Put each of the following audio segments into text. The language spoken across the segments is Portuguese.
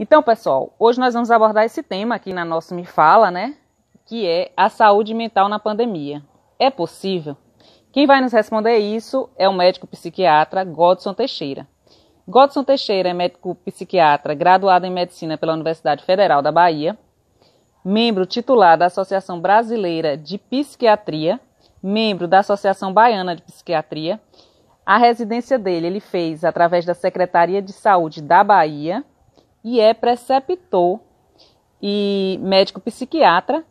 Então, pessoal, hoje nós vamos abordar esse tema aqui na nossa Me Fala, né? Que é a saúde mental na pandemia. É possível? Quem vai nos responder isso é o médico psiquiatra Godson Teixeira. Godson Teixeira é médico psiquiatra graduado em medicina pela Universidade Federal da Bahia, membro titular da Associação Brasileira de Psiquiatria, membro da Associação Baiana de Psiquiatria. A residência dele ele fez através da Secretaria de Saúde da Bahia e é preceptor e médico psiquiatra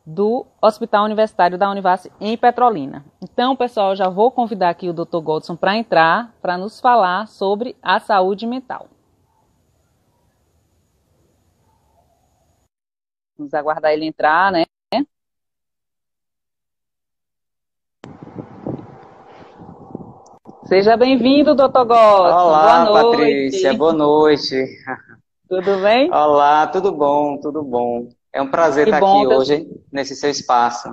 do Hospital Universitário da Univasf em Petrolina. Então, pessoal, já vou convidar aqui o Dr. Godson para entrar, para nos falar sobre a saúde mental. Vamos aguardar ele entrar, né? Seja bem-vindo, Dr. Godson. Olá, Boa noite. Patrícia, boa noite. Tudo bem? Olá, tudo bom, tudo bom. É um prazer Que estar bom. aqui hoje nesse seu espaço.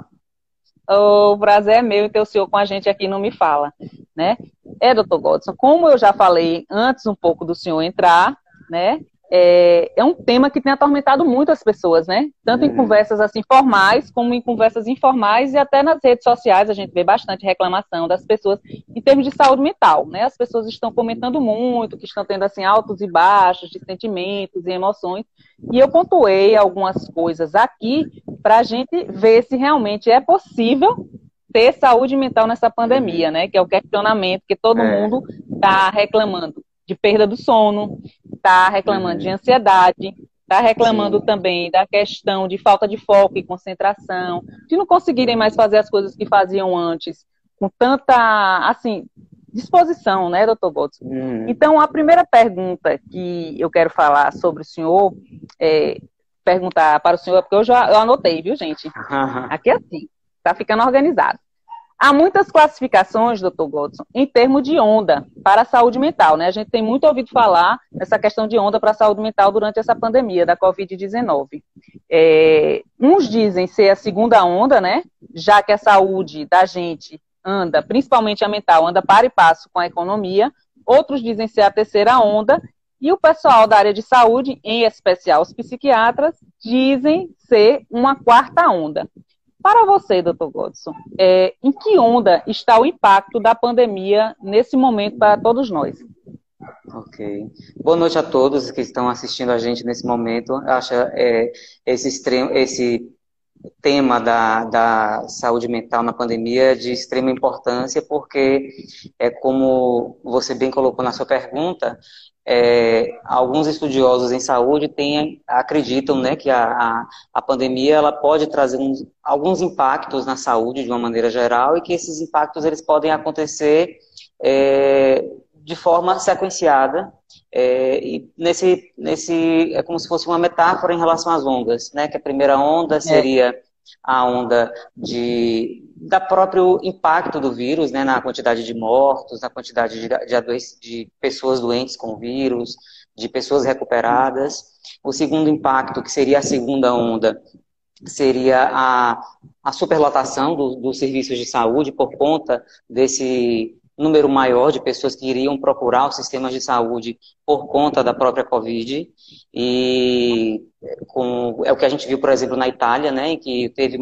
O prazer é meu ter o senhor com a gente aqui no Me Fala, né? Dr. Godson, como eu já falei antes um pouco do senhor entrar, né? É um tema que tem atormentado muito as pessoas, né? Tanto em conversas assim formais, como em conversas informais e até nas redes sociais a gente vê bastante reclamação das pessoas em termos de saúde mental, né? As pessoas estão comentando muito, que estão tendo assim altos e baixos de sentimentos e emoções, e eu pontuei algumas coisas aqui para a gente ver se realmente é possível ter saúde mental nessa pandemia, né? Que é o questionamento que todo mundo está reclamando de perda do sono, está reclamando de ansiedade, está reclamando também da questão de falta de foco e concentração, de não conseguirem mais fazer as coisas que faziam antes, com tanta, assim, disposição, né, doutor Godson? Então, a primeira pergunta que eu quero falar sobre o senhor, perguntar para o senhor, porque eu anotei, viu, gente? Aqui é assim, está ficando organizado. Há muitas classificações, doutor Godson, em termos de onda para a saúde mental, né? A gente tem muito ouvido falar nessa questão de onda para a saúde mental durante essa pandemia da Covid-19. Uns dizem ser a segunda onda, né? Já que a saúde da gente anda, principalmente a mental, anda para e passo com a economia. Outros dizem ser a terceira onda. E o pessoal da área de saúde, em especial os psiquiatras, dizem ser uma quarta onda. Para você, doutor Godson, em que onda está o impacto da pandemia nesse momento para todos nós? Ok. Boa noite a todos que estão assistindo a gente nesse momento. Eu acho esse tema da saúde mental na pandemia de extrema importância, porque como você bem colocou na sua pergunta, alguns estudiosos em saúde acreditam, né, que a pandemia ela pode trazer alguns impactos na saúde de uma maneira geral e que esses impactos eles podem acontecer de forma sequenciada, e é como se fosse uma metáfora em relação às ondas, né? Que a primeira onda seria a onda da próprio impacto do vírus, né? Na quantidade de mortos, na quantidade de pessoas doentes com o vírus, de pessoas recuperadas. O segundo impacto, que seria a segunda onda, seria a superlotação dos serviços de saúde por conta desse número maior de pessoas que iriam procurar os sistemas de saúde por conta da própria Covid. E é o que a gente viu, por exemplo, na Itália, né, em que teve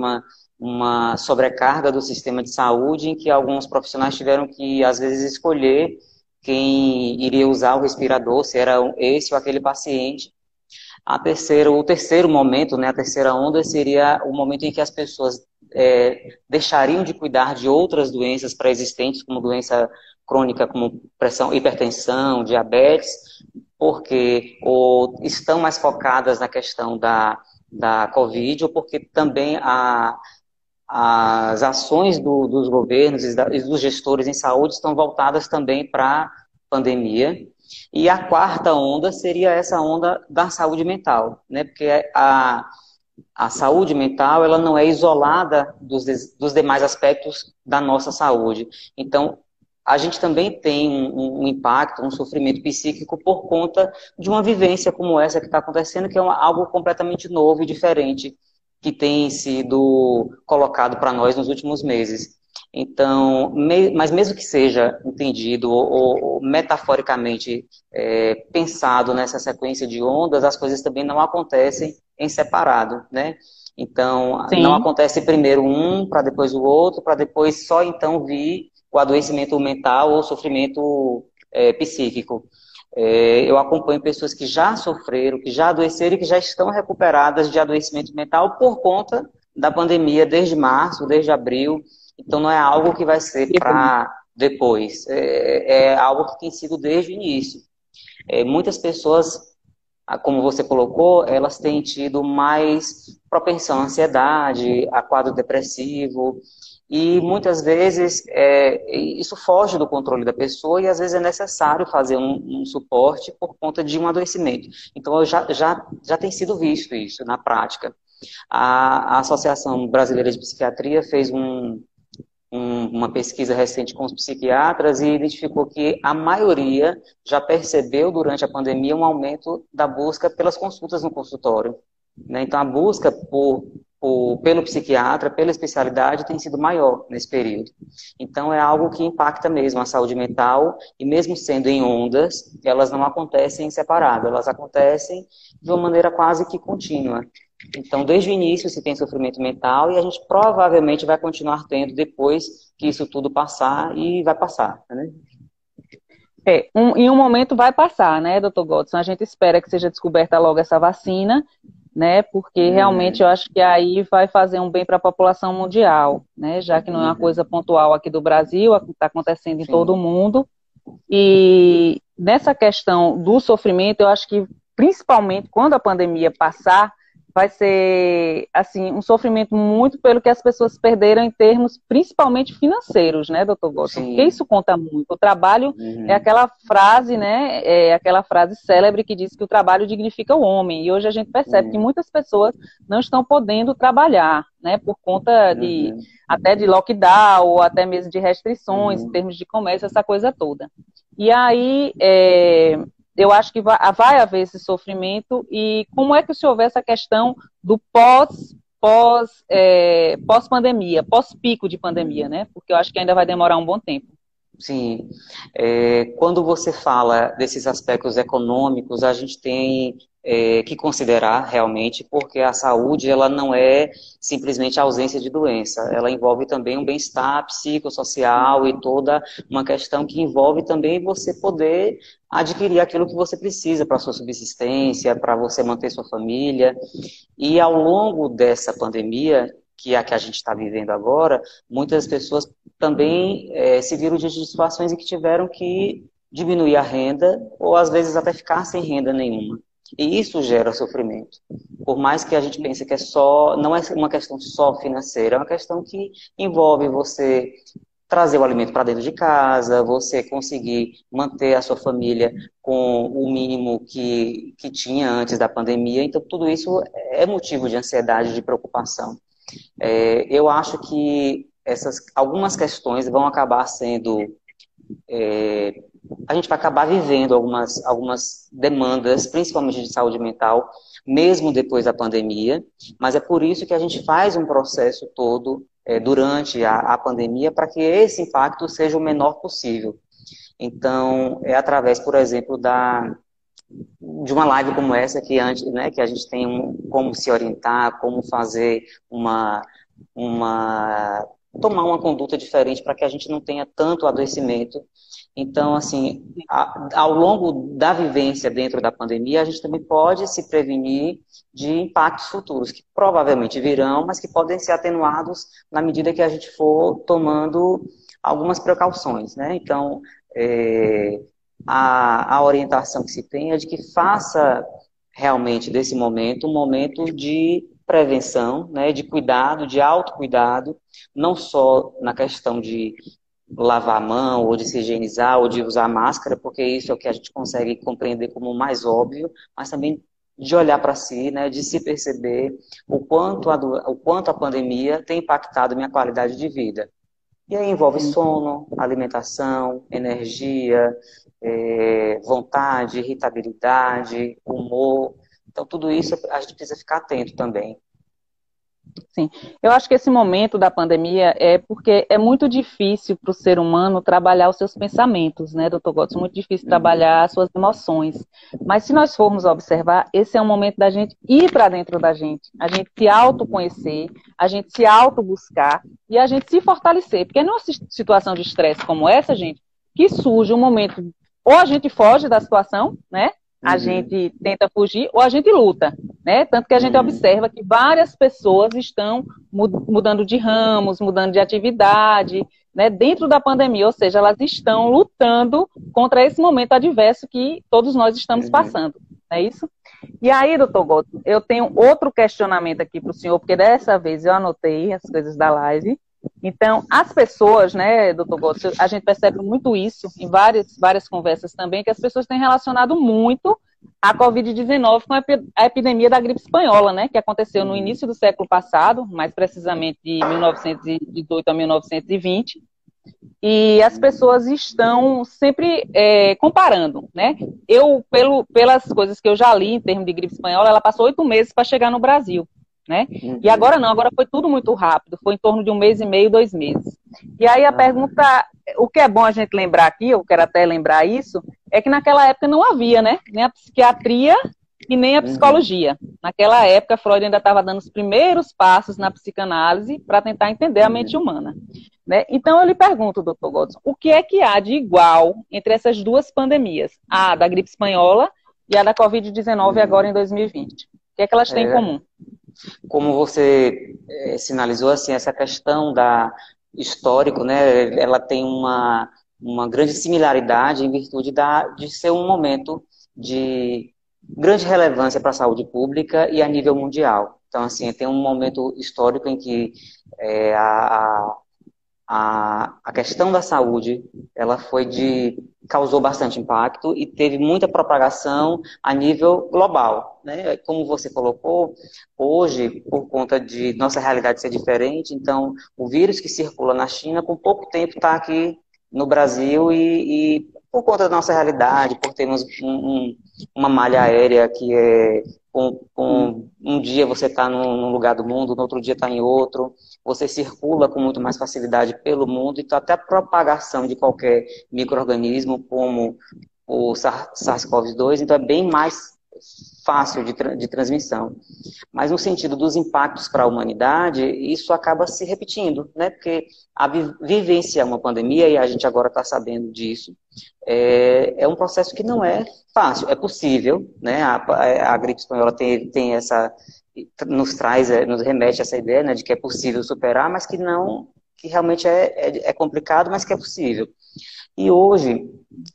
uma sobrecarga do sistema de saúde, em que alguns profissionais tiveram que, às vezes, escolher quem iria usar o respirador, se era esse ou aquele paciente. O terceiro momento, né, a terceira onda, seria o momento em que as pessoas deixariam de cuidar de outras doenças pré-existentes, como doença crônica, como hipertensão, diabetes, porque ou estão mais focadas na questão da Covid, ou porque também as ações dos governos e dos gestores em saúde estão voltadas também para a pandemia. E a quarta onda seria essa onda da saúde mental, né? Porque a saúde mental ela não é isolada dos demais aspectos da nossa saúde. Então, a gente também tem um impacto, um sofrimento psíquico por conta de uma vivência como essa que está acontecendo, que é algo completamente novo e diferente que tem sido colocado para nós nos últimos meses. Então, mas mesmo que seja entendido ou metaforicamente pensado nessa sequência de ondas, as coisas também não acontecem em separado, né? Então, não Sim, acontece primeiro um, para depois o outro, para depois só então vir o adoecimento mental ou sofrimento psíquico. Eu acompanho pessoas que já sofreram, que já adoeceram e que já estão recuperadas de adoecimento mental por conta da pandemia desde março, desde abril. Então não é algo que vai ser que bom. para depois, é algo que tem sido desde o início. Muitas pessoas, como você colocou, elas têm tido mais propensão à ansiedade, a quadro depressivo, e muitas vezes isso foge do controle da pessoa e às vezes é necessário fazer um suporte por conta de um adoecimento. Então já tem sido visto isso na prática. A Associação Brasileira de Psiquiatria fez uma pesquisa recente com os psiquiatras e identificou que a maioria já percebeu durante a pandemia um aumento da busca pelas consultas no consultório, né? Então, a busca pelo psiquiatra, pela especialidade, tem sido maior nesse período. Então, é algo que impacta mesmo a saúde mental, e mesmo sendo em ondas, elas não acontecem separado, elas acontecem de uma maneira quase que contínua. Então, desde o início se tem sofrimento mental e a gente provavelmente vai continuar tendo depois que isso tudo passar e vai passar, né? Em um momento vai passar, né, doutor Godson? A gente espera que seja descoberta logo essa vacina, né, porque realmente eu Uhum, acho que aí vai fazer um bem para a população mundial, né, já que não é uma coisa uhum, pontual aqui do Brasil, está acontecendo em todo o sim. mundo. E nessa questão do sofrimento, eu acho que principalmente quando a pandemia passar, vai ser assim um sofrimento muito pelo que as pessoas perderam em termos principalmente financeiros, né, doutor Godson? Porque Sim. isso conta muito. O trabalho é Uhum, aquela frase, né, é aquela frase célebre que diz que o trabalho dignifica o homem. E hoje a gente percebe que uhum, muitas pessoas não estão podendo trabalhar, né, por conta de uhum, até de lockdown ou até mesmo de restrições em uhum. termos de comércio, essa coisa toda. E aí, eu acho que vai haver esse sofrimento. E como é que o senhor vê essa questão do pós-pandemia, pós-pico de pandemia, Uhum. né? Porque eu acho que ainda vai demorar um bom tempo. Sim. Quando você fala desses aspectos econômicos, a gente tem que considerar realmente, porque a saúde ela não é simplesmente a ausência de doença, ela envolve também um bem-estar psicossocial e toda uma questão que envolve também você poder adquirir aquilo que você precisa para a sua subsistência, para você manter sua família. E ao longo dessa pandemia, que é a que a gente está vivendo agora, muitas pessoas também se viram diante de situações em que tiveram que diminuir a renda ou às vezes até ficar sem renda nenhuma. E isso gera sofrimento. Por mais que a gente pense que não é uma questão só financeira, é uma questão que envolve você trazer o alimento para dentro de casa, você conseguir manter a sua família com o mínimo que tinha antes da pandemia. Então, tudo isso é motivo de ansiedade, de preocupação. Eu acho que algumas questões vão acabar sendo a gente vai acabar vivendo algumas demandas, principalmente de saúde mental, mesmo depois da pandemia, mas é por isso que a gente faz um processo todo durante a pandemia para que esse impacto seja o menor possível. Então, é através, por exemplo, de uma live como essa que a gente tem como se orientar, como fazer uma tomar uma conduta diferente para que a gente não tenha tanto adoecimento. Então, assim, ao longo da vivência dentro da pandemia, a gente também pode se prevenir de impactos futuros, que provavelmente virão, mas que podem ser atenuados na medida que a gente for tomando algumas precauções, né? Então, a orientação que se tem é de que faça realmente desse momento um momento de prevenção, né, de cuidado, de autocuidado, não só na questão de lavar a mão, ou de se higienizar, ou de usar máscara, porque isso é o que a gente consegue compreender como o mais óbvio, mas também de olhar para si, né, de se perceber o quanto a pandemia tem impactado minha qualidade de vida. E aí envolve Sim. sono, alimentação, energia, vontade, irritabilidade, humor. Então, tudo isso a gente precisa ficar atento também. Sim, eu acho que esse momento da pandemia é porque é muito difícil para o ser humano trabalhar os seus pensamentos, né, doutor Godson? Muito difícil trabalhar as suas emoções. Mas se nós formos observar, esse é um momento da gente ir para dentro da gente, a gente se autoconhecer, a gente se autobuscar e a gente se fortalecer. Porque numa situação de estresse como essa, gente, que surge um momento, ou a gente foge da situação, né? A gente tenta fugir ou a gente luta, né? Tanto que a gente observa que várias pessoas estão mudando de ramos, mudando de atividade, né? Dentro da pandemia, ou seja, elas estão lutando contra esse momento adverso que todos nós estamos passando, não é isso? E aí, doutor Godson, eu tenho outro questionamento aqui para o senhor, porque dessa vez eu anotei as coisas da live. Então, as pessoas, né, doutor Godson, a gente percebe muito isso em várias conversas também, que as pessoas têm relacionado muito a Covid-19 com a epidemia da gripe espanhola, né, que aconteceu no início do século passado, mais precisamente de 1918 a 1920, e as pessoas estão sempre comparando, né? Pelas coisas que eu já li em termos de gripe espanhola, ela passou 8 meses para chegar no Brasil. Né? E agora não, agora foi tudo muito rápido, foi em torno de 1 mês e meio, 2 meses. E aí a pergunta, o que é bom a gente lembrar aqui, eu quero até lembrar isso, é que naquela época não havia, né, nem a psiquiatria e nem a psicologia. Naquela época, Freud ainda estava dando os primeiros passos na psicanálise para tentar entender a mente humana. Né? Então eu lhe pergunto, doutor Godson, o que é que há de igual entre essas duas pandemias, a da gripe espanhola e a da Covid-19 agora em 2020? O que é que elas têm em comum? Como você sinalizou, assim, essa questão da histórico, né, ela tem uma grande similaridade em virtude de ser um momento de grande relevância para a saúde pública e a nível mundial. Então, assim, tem um momento histórico em que a questão da saúde, ela causou bastante impacto e teve muita propagação a nível global, né? Como você colocou, hoje, por conta de nossa realidade ser diferente, então, o vírus que circula na China, com pouco tempo está aqui no Brasil e por conta da nossa realidade, por termos uma malha aérea que um dia você está num lugar do mundo, no outro dia está em outro, você circula com muito mais facilidade pelo mundo, então até a propagação de qualquer micro-organismo, como o SARS-CoV-2, então é bem mais fácil de transmissão. Mas no sentido dos impactos para a humanidade, isso acaba se repetindo, né? Porque vivenciar uma pandemia, e a gente agora está sabendo disso, é um processo que não é fácil, é possível, né? A gripe espanhola tem essa, nos remete a essa ideia, né, de que é possível superar, mas que realmente é complicado, mas que é possível. E hoje,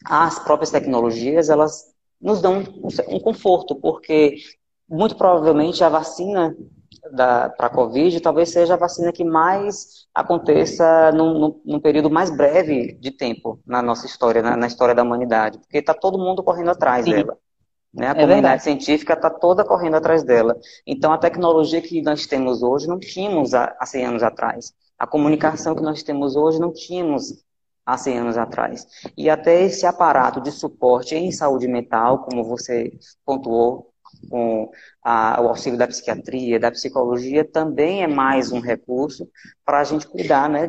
as próprias tecnologias, elas nos dão um conforto, porque muito provavelmente a vacina para a Covid talvez seja a vacina que mais aconteça num período mais breve de tempo na nossa história, na história da humanidade, porque está todo mundo correndo atrás dela. Né? A comunidade científica está toda correndo atrás dela. Então, a tecnologia que nós temos hoje não tínhamos há 100 anos atrás. A comunicação que nós temos hoje não tínhamos há 100 anos atrás. E até esse aparato de suporte em saúde mental, como você pontuou, com o auxílio da psiquiatria, da psicologia, também é mais um recurso para a gente cuidar, né,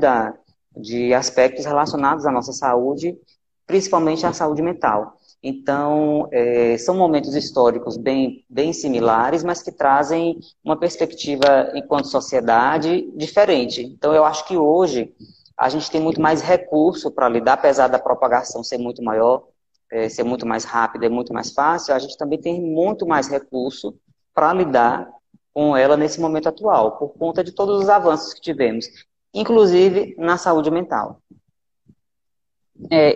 de aspectos relacionados à nossa saúde, principalmente à saúde mental. Então, são momentos históricos bem similares, mas que trazem uma perspectiva, enquanto sociedade, diferente. Então, eu acho que hoje a gente tem muito mais recurso para lidar, apesar da propagação ser muito maior, ser muito mais rápida e muito mais fácil, a gente também tem muito mais recurso para lidar com ela nesse momento atual, por conta de todos os avanços que tivemos, inclusive na saúde mental.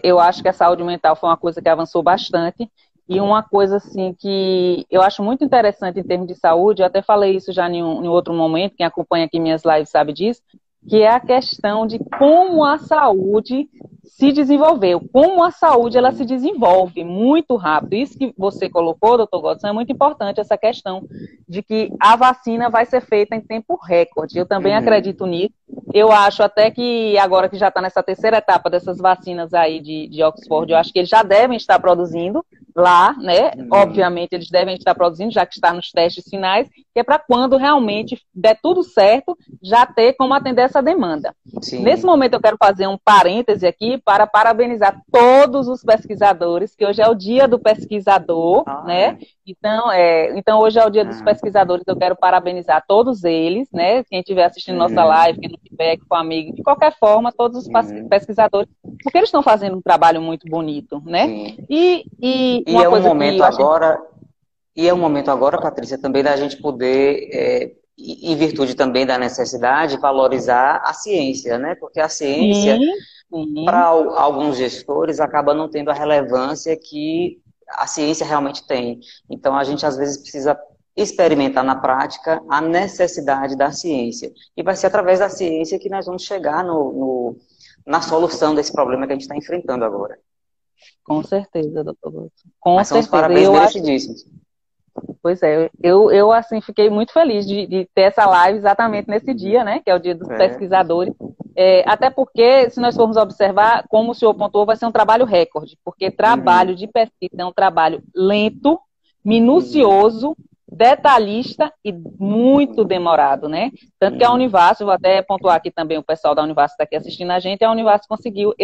Eu acho que a saúde mental foi uma coisa que avançou bastante, e uma coisa assim que eu acho muito interessante em termos de saúde, eu até falei isso já em outro momento, quem acompanha aqui minhas lives sabe disso, que é a questão de como a saúde se desenvolveu, como a saúde ela se desenvolve muito rápido. Isso que você colocou, doutor Godson, é muito importante, essa questão de que a vacina vai ser feita em tempo recorde. Eu também acredito nisso. Eu acho até que agora que já está nessa terceira etapa dessas vacinas aí de Oxford, eu acho que eles já devem estar produzindo lá, né? Obviamente eles devem estar produzindo, já que está nos testes finais, que é para quando realmente der tudo certo, já ter como atender essa demanda. Sim. Nesse momento eu quero fazer um parêntese aqui para parabenizar todos os pesquisadores, que hoje é o dia do pesquisador, né? Então, hoje é o dia dos pesquisadores, eu quero parabenizar todos eles, né? Quem estiver assistindo nossa live, quem não tiver, com amigo, de qualquer forma, todos os pesquisadores, porque eles estão fazendo um trabalho muito bonito, né? Sim. E uma coisa momento agora, e é um momento agora, Patrícia, também da gente poder, em virtude também da necessidade, valorizar a ciência, né? Porque a ciência, para alguns gestores, acaba não tendo a relevância que a ciência realmente tem. Então, a gente, às vezes, precisa experimentar na prática a necessidade da ciência. E vai ser através da ciência que nós vamos chegar na solução desse problema que a gente está enfrentando agora. Com certeza, doutor Godson. Com Mas são os certeza. parabéns merecidíssimos. Pois é, eu assim, fiquei muito feliz de ter essa live exatamente nesse dia, né, que é o dia dos pesquisadores, até porque, se nós formos observar, como o senhor pontuou, vai ser um trabalho recorde, porque trabalho de pesquisa é um trabalho lento, minucioso, detalhista e muito demorado, né? Tanto que a Univasf, vou até pontuar aqui também, o pessoal da Univasf está aqui assistindo a gente, a Univasf conseguiu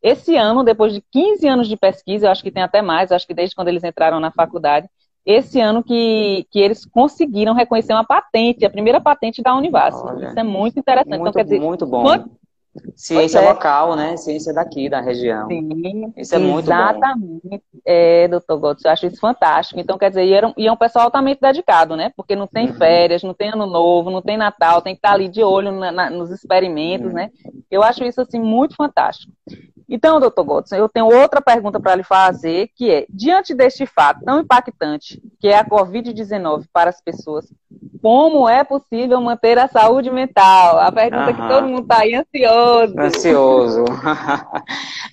esse ano, depois de 15 anos de pesquisa, eu acho que tem até mais, acho que desde quando eles entraram na faculdade, esse ano que eles conseguiram reconhecer uma patente, a primeira patente da Univasf. Olha, isso é muito interessante. Muito, então, quer dizer, muito bom. Ciência local, né? Ciência daqui, da região. Sim, isso é muito bom. Exatamente. Doutor Godson, eu acho isso fantástico. Então, quer dizer, e é um pessoal altamente dedicado, né? Porque não tem férias, não tem ano novo, não tem Natal, tem que estar ali de olho nos experimentos, né? Eu acho isso, assim, muito fantástico. Então, doutor Godson, eu tenho outra pergunta para lhe fazer, que é, diante deste fato tão impactante, que é a Covid-19 para as pessoas, como é possível manter a saúde mental? A pergunta que todo mundo está aí ansioso.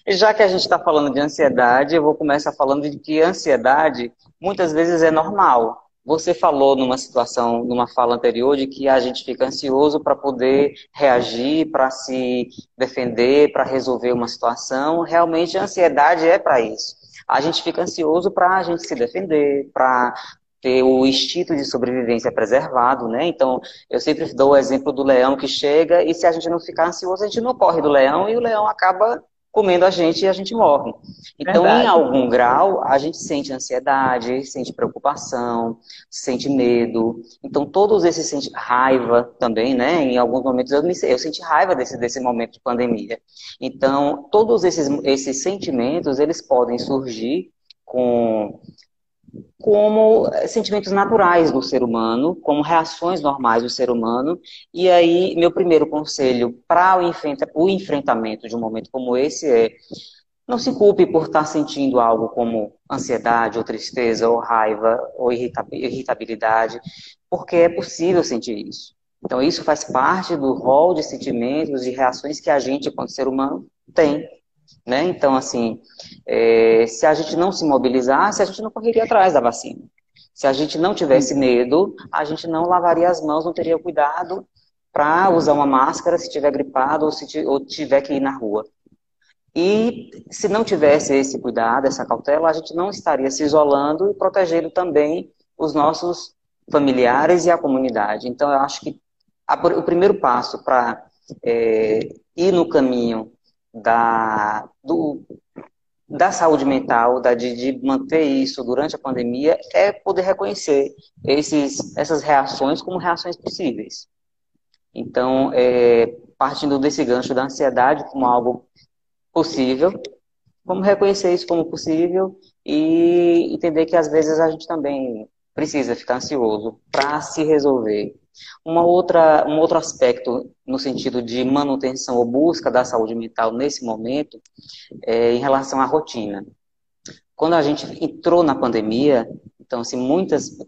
Já que a gente está falando de ansiedade, eu vou começar falando de que ansiedade muitas vezes é normal. Você falou numa fala anterior, de que a gente fica ansioso para poder reagir, para se defender, para resolver uma situação. Realmente a ansiedade é para isso. A gente fica ansioso para a gente se defender, para ter o instinto de sobrevivência preservado, né? Então, eu sempre dou o exemplo do leão que chega e se a gente não ficar ansioso, a gente não corre do leão e o leão acaba comendo a gente e a gente morre. Então, em algum grau, a gente sente ansiedade, sente preocupação, sente medo. Então, todos esses sentem raiva também, né? Em alguns momentos eu senti raiva desse momento de pandemia. Então, todos esses sentimentos, eles podem surgir como sentimentos naturais do ser humano, como reações normais do ser humano. E aí, meu primeiro conselho para o enfrentamento de um momento como esse é: não se culpe por estar sentindo algo como ansiedade, ou tristeza, ou raiva, ou irritabilidade, porque é possível sentir isso. Então, isso faz parte do rol de sentimentos e reações que a gente, enquanto ser humano, tem. Né? Então, assim, se a gente não se mobilizasse, a gente não correria atrás da vacina. Se a gente não tivesse medo, a gente não lavaria as mãos, não teria cuidado para usar uma máscara se tiver gripado ou tiver que ir na rua. E se não tivesse esse cuidado, essa cautela, a gente não estaria se isolando e protegendo também os nossos familiares e a comunidade. Então, eu acho que o primeiro passo para ir no caminho da saúde mental, de manter isso durante a pandemia, é poder reconhecer essas reações como reações possíveis. Então, partindo desse gancho da ansiedade como algo possível, vamos reconhecer isso como possível e entender que às vezes a gente também precisa ficar ansioso para se resolver. Um outro aspecto no sentido de manutenção ou busca da saúde mental nesse momento é em relação à rotina. Quando a gente entrou na pandemia, então, assim,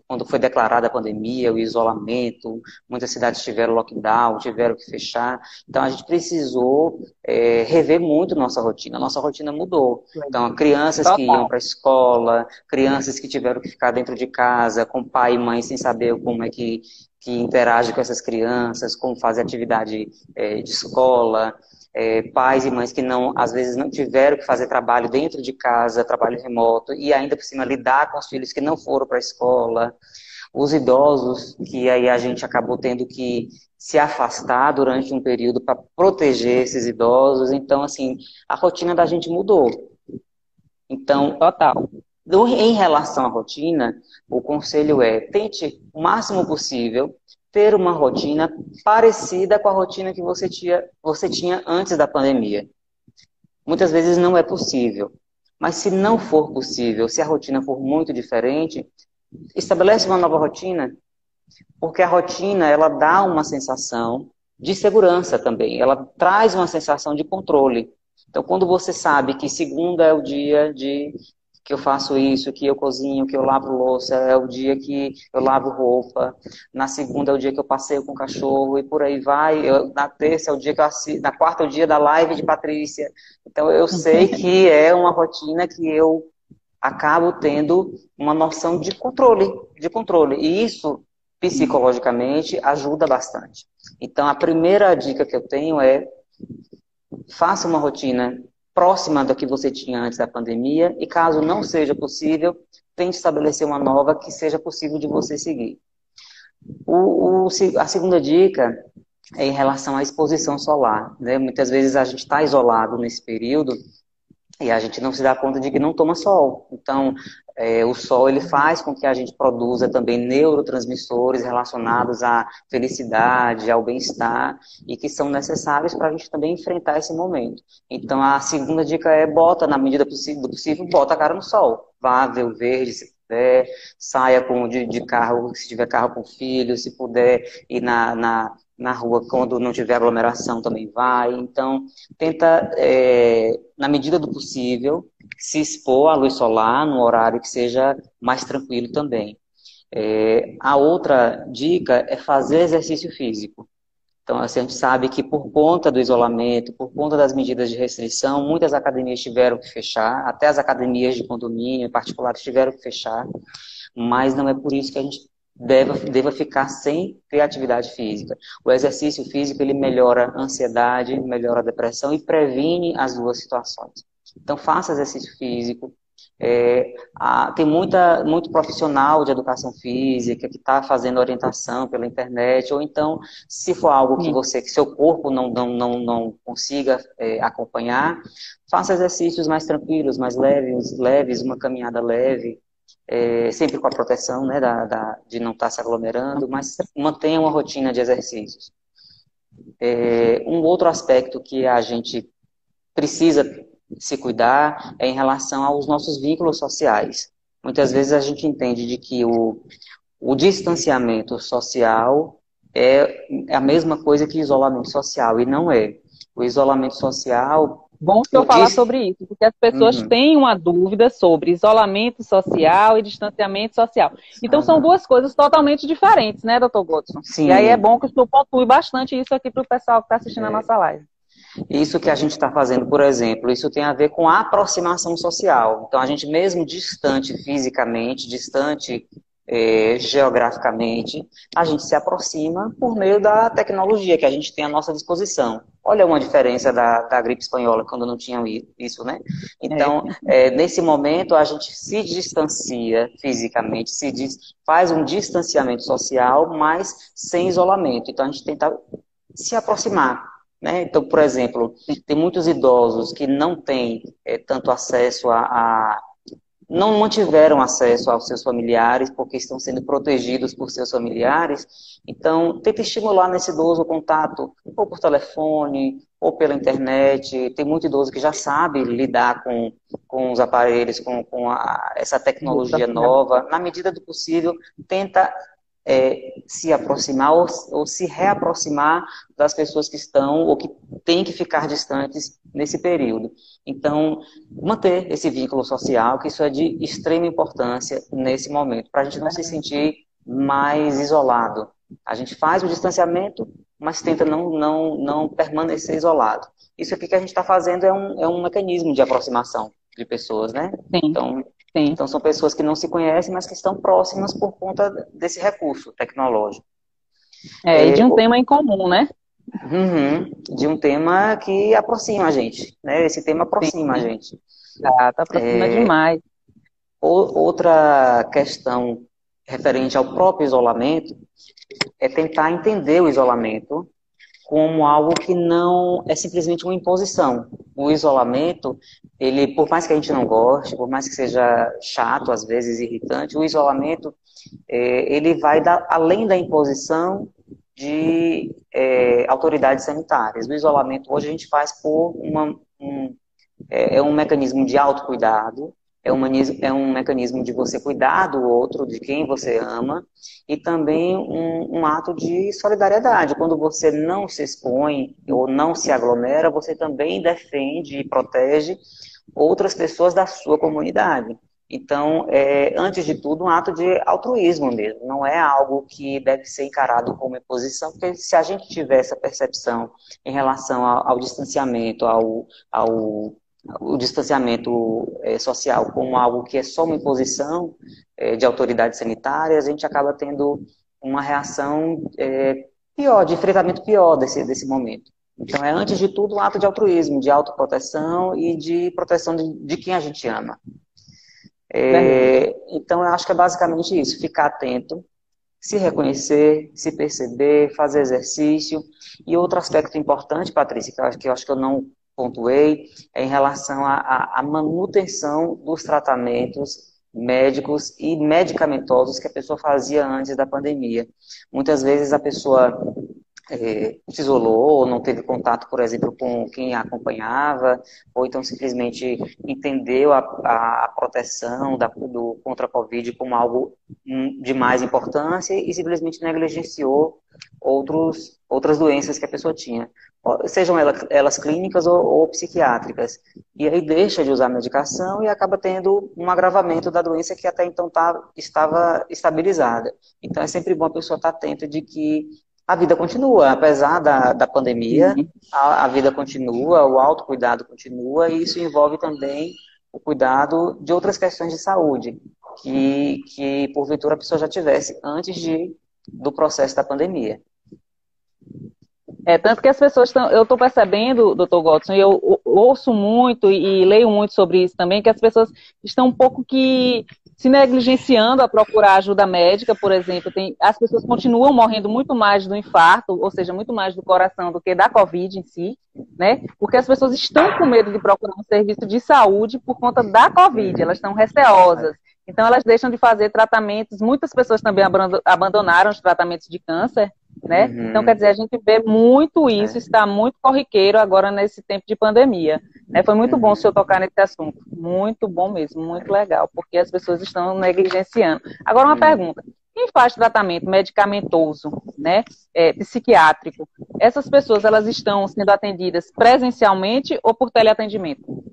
quando foi declarada a pandemia, o isolamento, muitas cidades tiveram lockdown, tiveram que fechar. Então, a gente precisou rever muito nossa rotina. Nossa rotina mudou. Então, crianças que iam para a escola, crianças que tiveram que ficar dentro de casa, com pai e mãe sem saber como é que interage com essas crianças, como fazer atividade de escola. Pais e mães que às vezes não tiveram que fazer trabalho dentro de casa, trabalho remoto, e ainda por cima lidar com os filhos que não foram para a escola, os idosos, que aí a gente acabou tendo que se afastar durante um período para proteger esses idosos. Então, assim, a rotina da gente mudou. Então, Total. em relação à rotina, o conselho é: tente o máximo possível ter uma rotina parecida com a rotina que você tinha antes da pandemia. Muitas vezes não é possível, mas se não for possível, se a rotina for muito diferente, estabelece uma nova rotina, porque a rotina ela dá uma sensação de segurança também, ela traz uma sensação de controle. Então, quando você sabe que segunda é o dia de que eu faço isso, que eu cozinho, que eu lavo louça, é o dia que eu lavo roupa, na segunda é o dia que eu passeio com o cachorro e por aí vai, na terça é o dia que eu assisto, na quarta é o dia da live de Patrícia. Então eu sei que é uma rotina que eu acabo tendo uma noção de controle, e isso psicologicamente ajuda bastante. Então a primeira dica que eu tenho é: faça uma rotina próxima da que você tinha antes da pandemia e, caso não seja possível, tente estabelecer uma nova que seja possível de você seguir. A segunda dica é em relação à exposição solar, né? Muitas vezes a gente está isolado nesse período e a gente não se dá conta de que não toma sol. Então, o sol ele faz com que a gente produza também neurotransmissores relacionados à felicidade, ao bem-estar, e que são necessários para a gente também enfrentar esse momento. Então, a segunda dica é: bota, na medida do possível, bota a cara no sol. Vá ver o verde, se puder, saia de carro, se tiver carro com filho, se puder ir na rua, quando não tiver aglomeração, também vai. Então, tenta, na medida do possível, se expor à luz solar num horário que seja mais tranquilo também. A outra dica é fazer exercício físico. Então, assim, a gente sabe que por conta do isolamento, por conta das medidas de restrição, muitas academias tiveram que fechar, até as academias de condomínio particulares tiveram que fechar, mas não é por isso que a gente deva ficar sem ter atividade física. O exercício físico, ele melhora a ansiedade, melhora a depressão e previne as duas situações. Então, faça exercício físico. Tem muito profissional de educação física que está fazendo orientação pela internet, ou então, se for algo que seu corpo não consiga acompanhar, faça exercícios mais tranquilos, mais leves, uma caminhada leve, sempre com a proteção, né, de não estar se aglomerando, mas mantenha uma rotina de exercícios. Um outro aspecto que a gente precisa se cuidar é em relação aos nossos vínculos sociais. Muitas vezes a gente entende de que o distanciamento social é a mesma coisa que isolamento social, e não é. O isolamento social... Bom que eu falar sobre isso, porque as pessoas têm uma dúvida sobre isolamento social e distanciamento social. Então, são duas coisas totalmente diferentes, né, doutor Godson? Sim. E aí é bom que o senhor pontue bastante isso aqui para o pessoal que está assistindo a nossa live. Isso que a gente está fazendo, por exemplo, isso tem a ver com a aproximação social. Então, a gente mesmo distante fisicamente, distante geograficamente, a gente se aproxima por meio da tecnologia que a gente tem à nossa disposição. Olha uma diferença da gripe espanhola, quando não tinha isso, né? Então, nesse momento, a gente se distancia fisicamente, faz um distanciamento social, mas sem isolamento. Então, a gente tenta se aproximar, né? Então, por exemplo, tem muitos idosos que não têm tanto acesso não mantiveram acesso aos seus familiares porque estão sendo protegidos por seus familiares. Então, tenta estimular nesse idoso o contato ou por telefone ou pela internet. Tem muito idoso que já sabe lidar com os aparelhos, com essa tecnologia nova. Na medida do possível, tenta se aproximar ou se reaproximar das pessoas que estão ou que têm que ficar distantes nesse período. Então, manter esse vínculo social, que isso é de extrema importância nesse momento, para a gente não se sentir mais isolado. A gente faz o distanciamento, mas tenta não permanecer isolado. Isso aqui que a gente está fazendo é um mecanismo de aproximação de pessoas, né? Sim. Então, são pessoas que não se conhecem, mas que estão próximas por conta desse recurso tecnológico. E de um tema em comum, né? De um tema que aproxima a gente, né? Esse tema aproxima a gente. Aproxima demais. Outra questão referente ao próprio isolamento é tentar entender o isolamento como algo que não é simplesmente uma imposição. O isolamento, ele, por mais que a gente não goste, por mais que seja chato, às vezes irritante, o isolamento, ele vai além da imposição de autoridades sanitárias. O isolamento hoje a gente faz por um mecanismo de autocuidado, é um mecanismo de você cuidar do outro, de quem você ama, e também um ato de solidariedade. Quando você não se expõe ou não se aglomera, você também defende e protege outras pessoas da sua comunidade. Então, antes de tudo, um ato de altruísmo mesmo. Não é algo que deve ser encarado como imposição, porque se a gente tiver essa percepção em relação ao distanciamento, o distanciamento social como algo que é só uma imposição de autoridades sanitárias, a gente acaba tendo uma reação pior, de enfrentamento pior desse momento. Então, antes de tudo, um ato de altruísmo, de autoproteção e de proteção de quem a gente ama. Então, eu acho que é basicamente isso, ficar atento, se reconhecer, se perceber, fazer exercício. E outro aspecto importante, Patrícia, que eu acho que eu não pontuei, é em relação à manutenção dos tratamentos médicos e medicamentosos que a pessoa fazia antes da pandemia. Muitas vezes a pessoa se isolou, ou não teve contato, por exemplo, com quem a acompanhava, ou então simplesmente entendeu a proteção contra a Covid como algo de mais importância e simplesmente negligenciou outras doenças que a pessoa tinha, sejam elas clínicas ou psiquiátricas. E aí deixa de usar a medicação e acaba tendo um agravamento da doença que até então estava estabilizada. Então é sempre bom a pessoa estar atenta de que a vida continua, apesar da pandemia, a vida continua, o autocuidado continua, e isso envolve também o cuidado de outras questões de saúde, que porventura a pessoa já tivesse antes do processo da pandemia. Tanto que as pessoas eu estou percebendo, doutor Godson, e eu ouço muito e leio muito sobre isso também, que as pessoas estão um pouco que se negligenciando a procurar ajuda médica, por exemplo. As pessoas continuam morrendo muito mais do infarto, ou seja, muito mais do coração do que da Covid em si, né? Porque as pessoas estão com medo de procurar um serviço de saúde por conta da Covid, elas estão receosas. Então, elas deixam de fazer tratamentos. Muitas pessoas também abandonaram os tratamentos de câncer, né? Então, quer dizer, a gente vê muito isso, está muito corriqueiro agora nesse tempo de pandemia. Né? Foi muito bom o senhor tocar nesse assunto. Muito bom mesmo, muito legal, porque as pessoas estão negligenciando. Agora, uma pergunta. Quem faz tratamento medicamentoso, né, psiquiátrico, essas pessoas, elas estão sendo atendidas presencialmente ou por teleatendimento?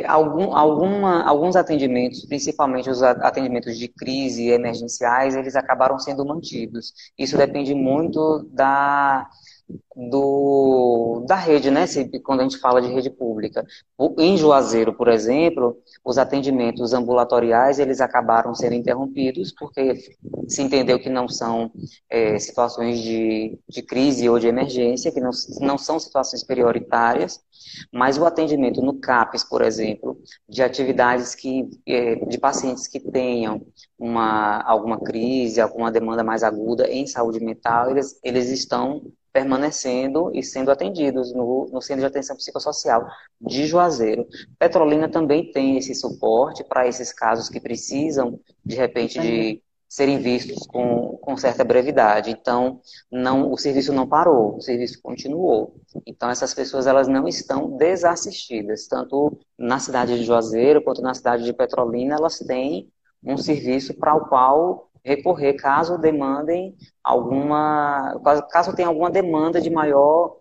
Alguns atendimentos, principalmente os atendimentos de crise emergenciais, eles acabaram sendo mantidos. Isso depende muito da rede, né? Quando a gente fala de rede pública. Em Juazeiro, por exemplo, os atendimentos ambulatoriais, eles acabaram sendo interrompidos, porque se entendeu que não são situações de crise ou de emergência, que não são situações prioritárias, mas o atendimento no CAPES, por exemplo, de atividades de pacientes que tenham alguma crise, alguma demanda mais aguda em saúde mental, eles estão permanecendo e sendo atendidos no Centro de Atenção Psicossocial de Juazeiro. Petrolina também tem esse suporte para esses casos que precisam, de repente, de serem vistos com certa brevidade. Então, o serviço não parou, o serviço continuou. Então, essas pessoas elas não estão desassistidas, tanto na cidade de Juazeiro quanto na cidade de Petrolina, elas têm um serviço para o qual recorrer caso demandem caso tenha alguma demanda de maior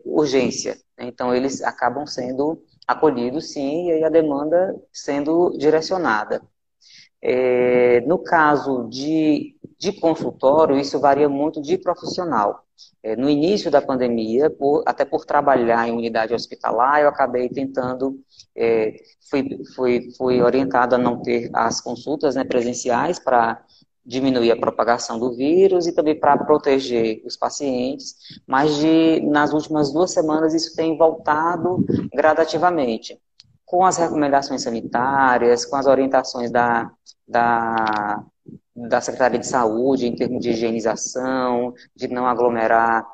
urgência. Então, eles acabam sendo acolhidos, sim, e aí a demanda sendo direcionada. No caso de consultório, isso varia muito de profissional. No início da pandemia, até por trabalhar em unidade hospitalar, eu acabei tentando, fui orientado a não ter as consultas, né, presenciais para diminuir a propagação do vírus e também para proteger os pacientes, mas nas últimas 2 semanas isso tem voltado gradativamente, com as recomendações sanitárias, com as orientações da da Secretaria de Saúde em termos de higienização, de não aglomerar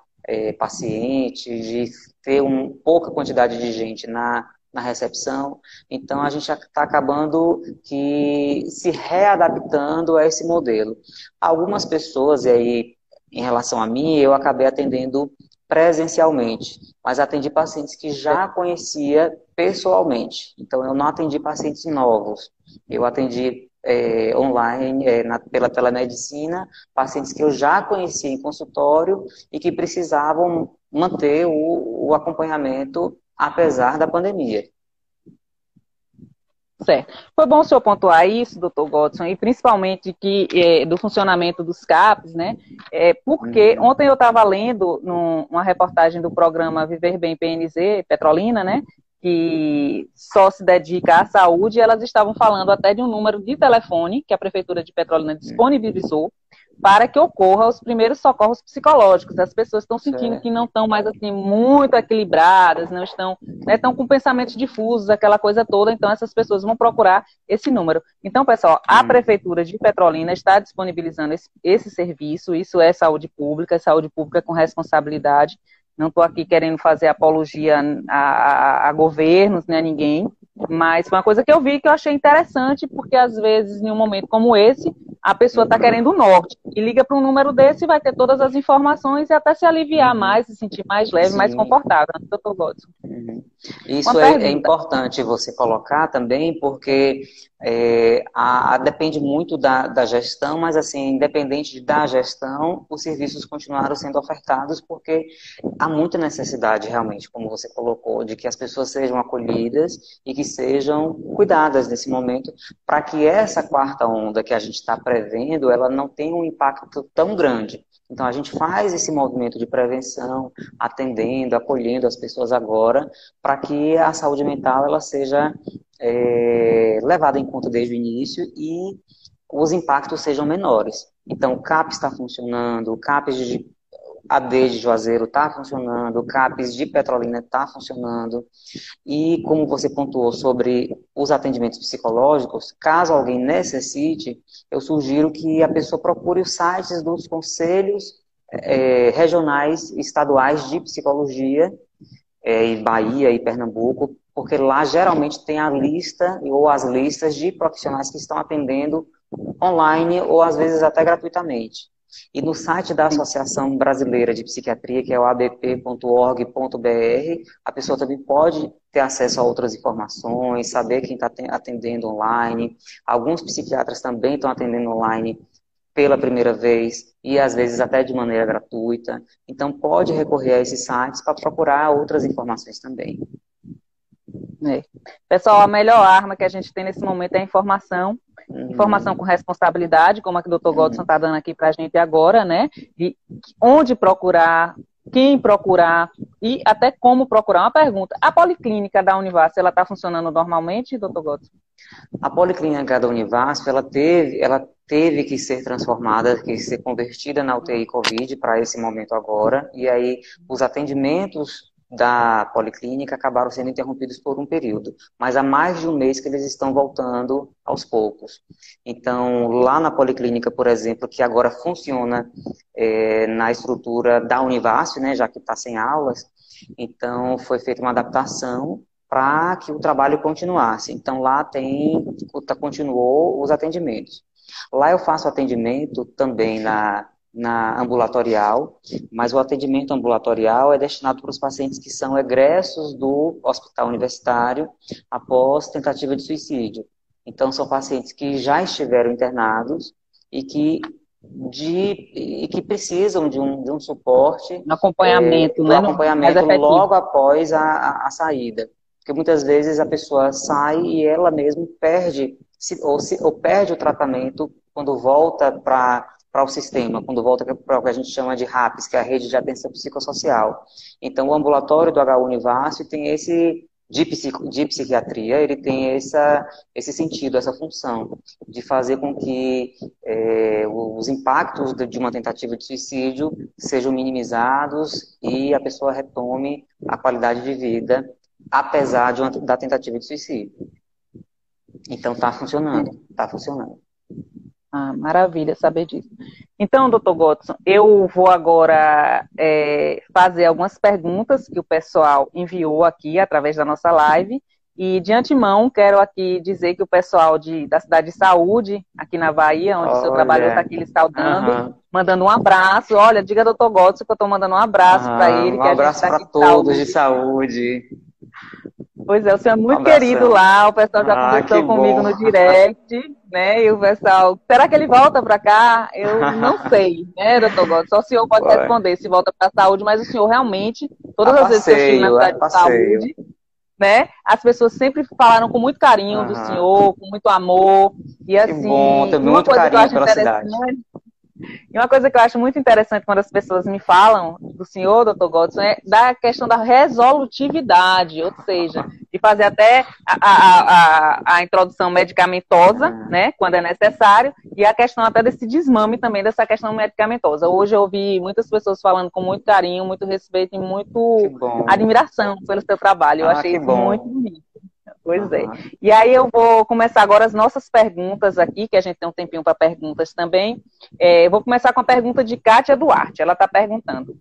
pacientes, de ter pouca quantidade de gente na recepção. Então, a gente está acabando que se readaptando a esse modelo. Algumas pessoas, e aí, em relação a mim, eu acabei atendendo presencialmente, mas atendi pacientes que já conhecia pessoalmente. Então, eu não atendi pacientes novos. Eu atendi online, pela telemedicina, pacientes que eu já conhecia em consultório e que precisavam manter o acompanhamento apesar da pandemia. Certo. Foi bom o senhor pontuar isso, doutor Godson, e principalmente do funcionamento dos CAPs, né? Porque ontem eu estava lendo uma reportagem do programa Viver Bem PNZ, Petrolina, né? Que só se dedica à saúde, e elas estavam falando até de um número de telefone que a Prefeitura de Petrolina disponibilizou para que ocorra os primeiros socorros psicológicos. As pessoas estão sentindo que não estão mais assim muito equilibradas, não estão, né, estão com pensamentos difusos, aquela coisa toda, então essas pessoas vão procurar esse número. Então, pessoal, a Prefeitura de Petrolina está disponibilizando esse serviço, isso é saúde pública com responsabilidade. Não estou aqui querendo fazer apologia a governos, né, a ninguém, mas foi uma coisa que eu vi que eu achei interessante, porque às vezes, em um momento como esse, a pessoa está querendo o norte, e liga para um número desse e vai ter todas as informações e até se aliviar mais, se sentir mais leve, mais confortável, né, doutor Godson? Isso é importante você colocar também, porque depende muito da gestão, mas assim, independente da gestão, os serviços continuaram sendo ofertados, porque há muita necessidade realmente, como você colocou, de que as pessoas sejam acolhidas e que sejam cuidadas nesse momento, para que essa quarta onda que a gente está prevendo, ela não tenha um impacto tão grande. Então, a gente faz esse movimento de prevenção, atendendo, acolhendo as pessoas agora, para que a saúde mental ela seja levada em conta desde o início e os impactos sejam menores. Então, o CAPS está funcionando, o CAPS de AD de Juazeiro está funcionando, o CAPS de Petrolina está funcionando. E como você pontuou sobre os atendimentos psicológicos, caso alguém necessite, eu sugiro que a pessoa procure os sites dos conselhos regionais e estaduais de psicologia, em Bahia e Pernambuco, porque lá geralmente tem a lista ou as listas de profissionais que estão atendendo online ou às vezes até gratuitamente. E no site da Associação Brasileira de Psiquiatria, que é o abp.org.br, a pessoa também pode ter acesso a outras informações, saber quem está atendendo online. Alguns psiquiatras também estão atendendo online pela primeira vez e às vezes até de maneira gratuita. Então pode recorrer a esses sites para procurar outras informações também. Pessoal, a melhor arma que a gente tem nesse momento é a informação. Informação com responsabilidade, como a que o Dr. Godson está dando aqui para a gente agora, né? De onde procurar, quem procurar e até como procurar. Uma pergunta: a policlínica da Univasf, ela está funcionando normalmente, Dr. Godson? A policlínica da Univasf, ela teve que ser transformada, que ser convertida na UTI Covid para esse momento agora, e aí os atendimentos da policlínica acabaram sendo interrompidos por um período, mas há mais de um mês que eles estão voltando aos poucos. Então, lá na policlínica, por exemplo, que agora funciona na estrutura da Univasf, né, já que está sem aulas, então foi feita uma adaptação para que o trabalho continuasse. Então, lá continuou os atendimentos. Lá eu faço atendimento também na ambulatorial, mas o atendimento ambulatorial é destinado para os pacientes que são egressos do hospital universitário após tentativa de suicídio. Então, são pacientes que já estiveram internados e que precisam de um suporte, acompanhamento, né? Acompanhamento logo após a saída. Porque muitas vezes a pessoa sai e ela mesma perde, ou perde o tratamento quando volta para o sistema, quando volta para o que a gente chama de RAPS, que é a Rede de Atenção Psicossocial. Então, o ambulatório do HU Univasf tem de psiquiatria, ele tem esse sentido, essa função, de fazer com que os impactos de uma tentativa de suicídio sejam minimizados e a pessoa retome a qualidade de vida, apesar da tentativa de suicídio. Então, está funcionando, está funcionando. Ah, maravilha saber disso. Então, doutor Godson, eu vou agora fazer algumas perguntas que o pessoal enviou aqui através da nossa live. E, de antemão, quero aqui dizer que o pessoal da Cidade de Saúde, aqui na Bahia, onde o senhor trabalhou, está Olha, aqui lhe saudando, aham, mandando um abraço. Olha, diga, doutor Godson, que eu estou mandando um abraço para ele, um que a gente abraço está para aqui de todos de saúde. saúde. Pois é, o senhor é Um muito querido abração. lá, o pessoal já Ah, que conversou comigo bom. no direct, né? E o pessoal, será que ele volta para cá? Eu não sei, né, doutor Gomes? Só o senhor pode Foi. responder se volta para a saúde, mas o senhor realmente, A todas as vezes que eu estive na passeio, a cidade de passeio. saúde, né? As pessoas sempre falaram com muito carinho do Aham. senhor, com muito amor, e Que bom, assim, tenho e uma muito coisa que eu carinho acho pela cidade. interessante. E uma coisa que eu acho muito interessante quando as pessoas me falam do senhor, doutor Godson, é da questão da resolutividade, ou seja, de fazer até a introdução medicamentosa, Ah, né, quando é necessário, e a questão até desse desmame também dessa questão medicamentosa. Hoje eu ouvi muitas pessoas falando com muito carinho, muito respeito e que muito bom. admiração pelo seu trabalho. Eu Ah, achei que isso muito bom. bonito. Pois é. Aham. E aí eu vou começar agora as nossas perguntas aqui, que a gente tem um tempinho para perguntas também. Eu vou começar com a pergunta de Kátia Duarte. Ela está perguntando: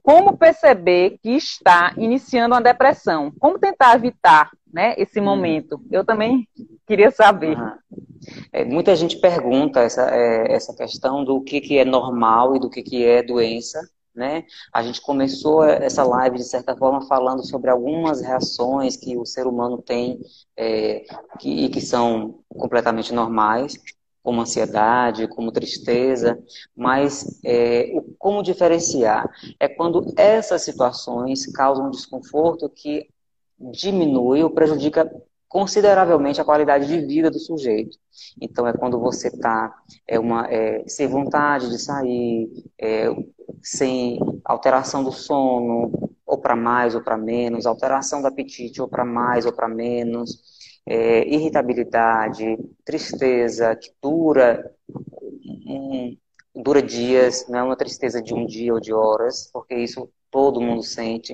como perceber que está iniciando uma depressão? Como tentar evitar, né, esse Uhum. momento? Eu também queria saber. Aham. Muita gente pergunta essa questão do que é normal e do que é doença, né? A gente começou essa live, de certa forma, falando sobre algumas reações que o ser humano tem e que são completamente normais, como ansiedade, como tristeza, mas como diferenciar? É quando essas situações causam desconforto que diminui ou prejudica consideravelmente a qualidade de vida do sujeito. Então, é quando você está sem vontade de sair, sem alteração do sono, ou para mais ou para menos, alteração do apetite, ou para mais ou para menos, irritabilidade, tristeza, que dura dias, não é uma tristeza de um dia ou de horas, porque isso todo mundo sente.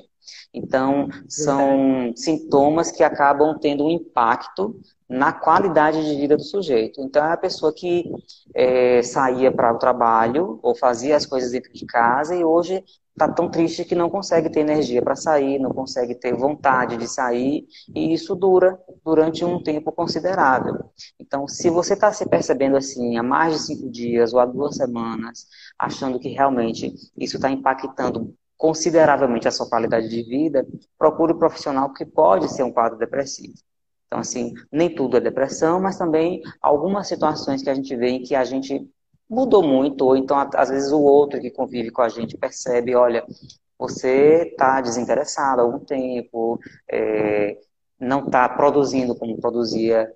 Então, Verdade. são sintomas que acabam tendo um impacto na qualidade de vida do sujeito. Então, é a pessoa que saía para o trabalho ou fazia as coisas dentro de casa e hoje está tão triste que não consegue ter energia para sair, não consegue ter vontade de sair, e isso dura durante um tempo considerável. Então, se você está se percebendo assim há mais de 5 dias ou há 2 semanas, achando que realmente isso está impactando consideravelmente a sua qualidade de vida, procure um profissional, que pode ser um quadro depressivo. Então, assim, nem tudo é depressão, mas também algumas situações que a gente vê em que a gente mudou muito, ou então, às vezes, o outro que convive com a gente percebe, olha, você está desinteressado há algum tempo, não está produzindo como produzia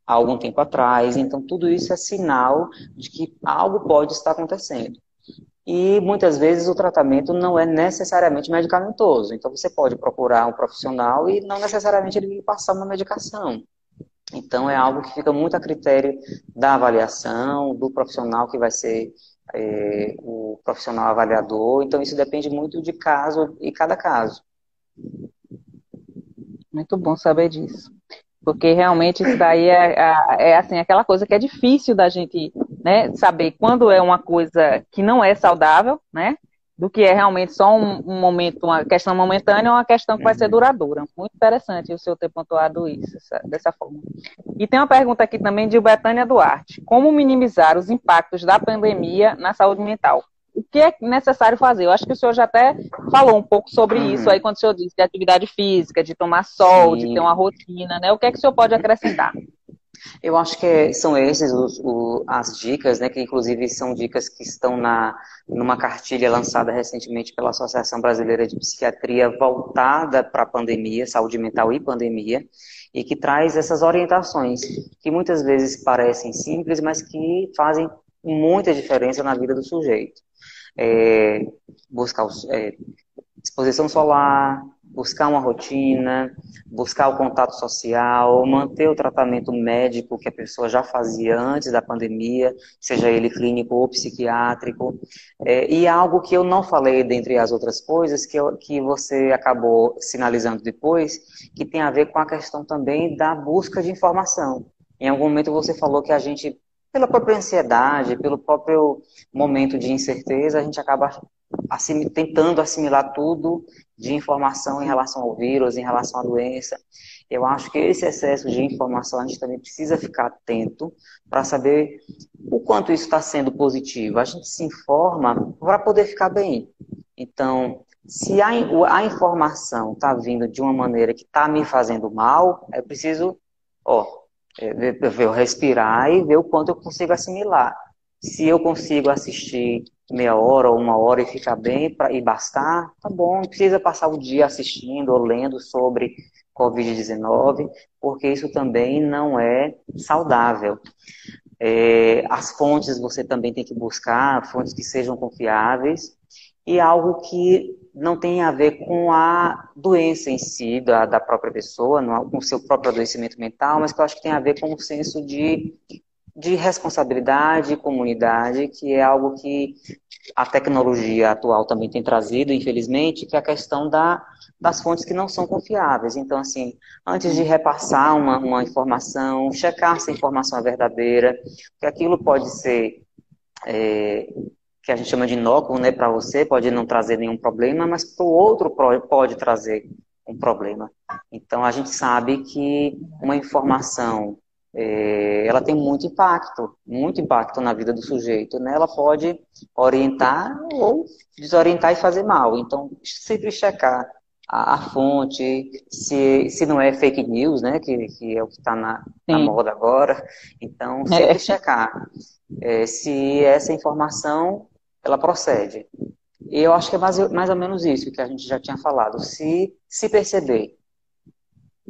há algum tempo atrás, então tudo isso é sinal de que algo pode estar acontecendo. E muitas vezes o tratamento não é necessariamente medicamentoso. Então você pode procurar um profissional e não necessariamente ele vai passar uma medicação. Então é algo que fica muito a critério da avaliação, do profissional que vai ser o profissional avaliador. Então isso depende muito de caso e cada caso. Muito bom saber disso. Porque realmente isso daí é assim, aquela coisa que é difícil da gente, né, saber quando é uma coisa que não é saudável, né, do que é realmente só um momento, uma questão momentânea ou uma questão que vai ser Uhum. duradoura. Muito interessante o senhor ter pontuado isso, dessa forma. E tem uma pergunta aqui também de Betânia Duarte. Como minimizar os impactos da pandemia na saúde mental? O que é necessário fazer? Eu acho que o senhor já até falou um pouco sobre isso aí, Uhum. quando o senhor disse de atividade física, de tomar sol, de ter uma Sim, rotina, né? O que é que o senhor pode acrescentar? eu acho que são esses as dicas, né, que inclusive são dicas que estão numa cartilha lançada recentemente pela Associação Brasileira de Psiquiatria, voltada para a pandemia, saúde mental e pandemia, e que traz essas orientações, que muitas vezes parecem simples, mas que fazem muita diferença na vida do sujeito. É, buscar exposição solar, buscar uma rotina, buscar o contato social, manter o tratamento médico que a pessoa já fazia antes da pandemia, seja ele clínico ou psiquiátrico. E algo que eu não falei, dentre as outras coisas, que você acabou sinalizando depois, que tem a ver com a questão também da busca de informação. Em algum momento você falou que a gente pela própria ansiedade, pelo próprio momento de incerteza, a gente acaba tentando assimilar tudo de informação em relação ao vírus, em relação à doença. Eu acho que esse excesso de informação a gente também precisa ficar atento para saber o quanto isso está sendo positivo. A gente se informa para poder ficar bem. Então, se a informação está vindo de uma maneira que está me fazendo mal, eu preciso, eu respirar e ver o quanto eu consigo assimilar. Se eu consigo assistir meia hora ou uma hora e ficar bem e bastar, tá bom, não precisa passar o dia assistindo ou lendo sobre Covid-19, porque isso também não é saudável. As fontes você também tem que buscar, fontes que sejam confiáveis, e algo que não tem a ver com a doença em si, da própria pessoa, com o seu próprio adoecimento mental, mas que eu acho que tem a ver com o senso de responsabilidade e comunidade, que é algo que a tecnologia atual também tem trazido, infelizmente, que é a questão das fontes que não são confiáveis. Então, assim, antes de repassar uma informação, checar se a informação é verdadeira, que aquilo pode ser, que a gente chama de inócuo, né, para você, pode não trazer nenhum problema, mas para o outro pode trazer um problema. Então, a gente sabe que uma informação ela tem muito impacto na vida do sujeito, né? Ela pode orientar ou desorientar e fazer mal. Então, sempre checar a fonte, se não é fake news, né? Que é o que está na moda agora. Então, sempre checar se essa informação ela procede. E eu acho que é mais ou menos isso que a gente já tinha falado. Se perceber.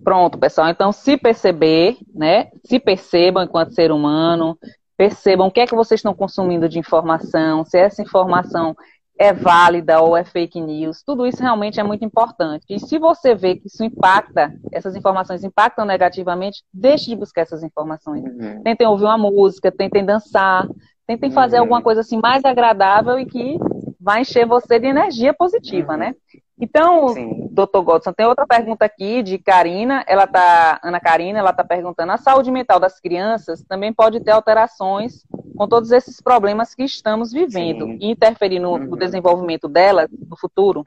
Pronto, pessoal. Então, se perceber, né? Se percebam enquanto ser humano, percebam o que é que vocês estão consumindo de informação, se essa informação é válida ou é fake news. Tudo isso realmente é muito importante. E se você vê que isso impacta, essas informações impactam negativamente, deixe de buscar essas informações. Tentem ouvir uma música, tentem dançar, tentem fazer alguma coisa assim mais agradável e que vai encher você de energia positiva, né? Então, sim. Dr. Godson, tem outra pergunta aqui de Karina, Ana Karina, ela está perguntando, a saúde mental das crianças também pode ter alterações com todos esses problemas que estamos vivendo e interferir no desenvolvimento dela no futuro?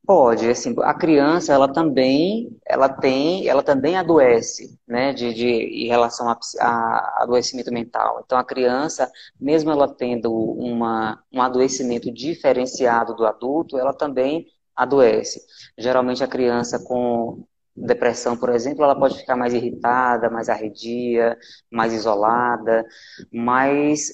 Pode, assim, a criança, ela também adoece, né, em relação a adoecimento mental. Então, a criança, mesmo ela tendo um adoecimento diferenciado do adulto, ela também adoece. Geralmente, a criança com depressão, por exemplo, ela pode ficar mais irritada, mais arredia, mais isolada, mas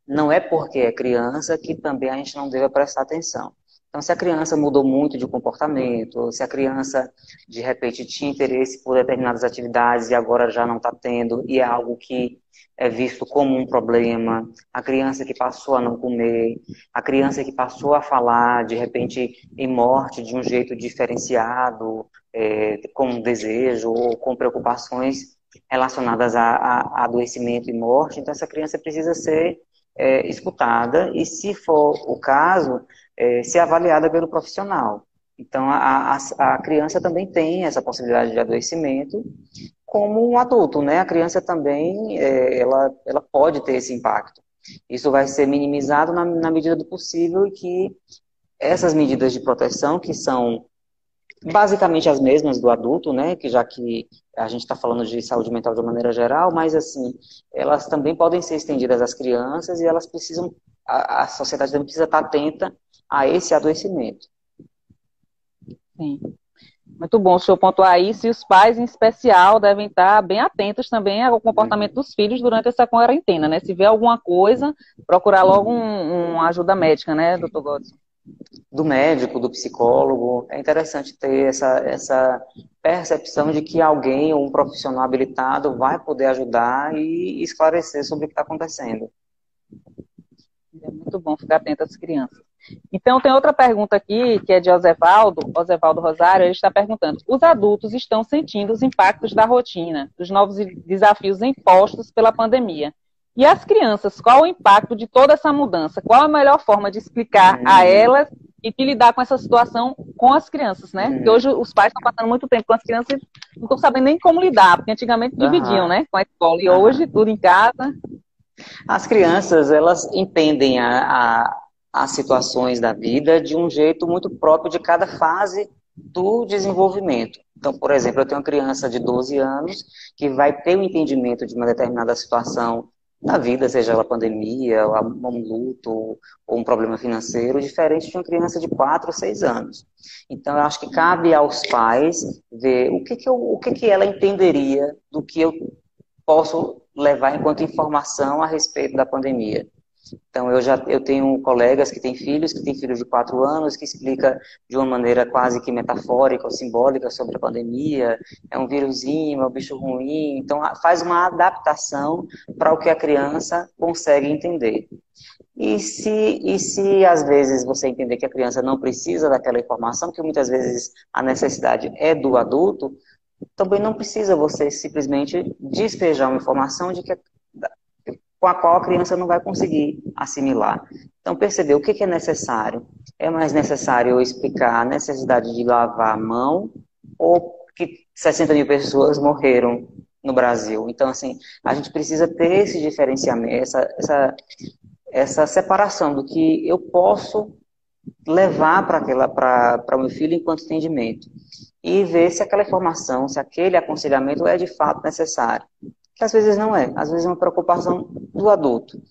não é porque é criança que também a gente não deve prestar atenção. Então, se a criança mudou muito de comportamento, se a criança, de repente, tinha interesse por determinadas atividades e agora já não está tendo, e é algo que é visto como um problema, a criança que passou a não comer, a criança que passou a falar, de repente, em morte de um jeito diferenciado, com desejo ou com preocupações relacionadas a adoecimento e morte, então essa criança precisa ser escutada e, se for o caso, ser avaliada pelo profissional. Então, a criança também tem essa possibilidade de adoecimento, como um adulto, né? A criança também, ela pode ter esse impacto. Isso vai ser minimizado na medida do possível e que essas medidas de proteção, que são basicamente as mesmas do adulto, né? Que já que a gente está falando de saúde mental de uma maneira geral, mas assim, elas também podem ser estendidas às crianças e elas precisam, a sociedade também precisa estar atenta a esse adoecimento. Sim. Muito bom o senhor pontuar isso, e os pais, em especial, devem estar bem atentos também ao comportamento dos filhos durante essa quarentena, né? Se vê alguma coisa, procurar logo uma ajuda médica, né, doutor Godson? Do médico, do psicólogo, é interessante ter essa percepção de que alguém, ou um profissional habilitado, vai poder ajudar e esclarecer sobre o que está acontecendo. É muito bom ficar atento às crianças. Então, tem outra pergunta aqui, que é de Osevaldo Rosário. Ele está perguntando: os adultos estão sentindo os impactos da rotina, dos novos desafios impostos pela pandemia. E as crianças, qual o impacto de toda essa mudança? Qual a melhor forma de explicar a elas e de lidar com essa situação com as crianças, né? Porque hoje os pais estão passando muito tempo com as crianças e não estão sabendo nem como lidar, porque antigamente dividiam, né, com a escola, e hoje tudo em casa. As crianças, elas entendem as situações da vida de um jeito muito próprio de cada fase do desenvolvimento. Então, por exemplo, eu tenho uma criança de 12 anos que vai ter um entendimento de uma determinada situação na vida, seja ela pandemia, ou um luto, ou um problema financeiro, diferente de uma criança de 4 ou 6 anos. Então, eu acho que cabe aos pais ver o que ela entenderia do que eu posso levar enquanto informação a respeito da pandemia. Então, eu tenho colegas que têm filhos de 4 anos, que explica de uma maneira quase que metafórica ou simbólica sobre a pandemia, é um vírusinho, é um bicho ruim, então faz uma adaptação para o que a criança consegue entender. E se às vezes você entender que a criança não precisa daquela informação, que muitas vezes a necessidade é do adulto, também não precisa você simplesmente despejar uma informação com a qual a criança não vai conseguir assimilar. Então, perceber o que é necessário. É mais necessário eu explicar a necessidade de lavar a mão ou que 60 mil pessoas morreram no Brasil. Então, assim, a gente precisa ter esse diferenciamento, essa separação do que eu posso levar para o meu filho enquanto entendimento. E ver se aquela informação, se aquele aconselhamento é de fato necessário. Que às vezes não é, às vezes é uma preocupação do adulto.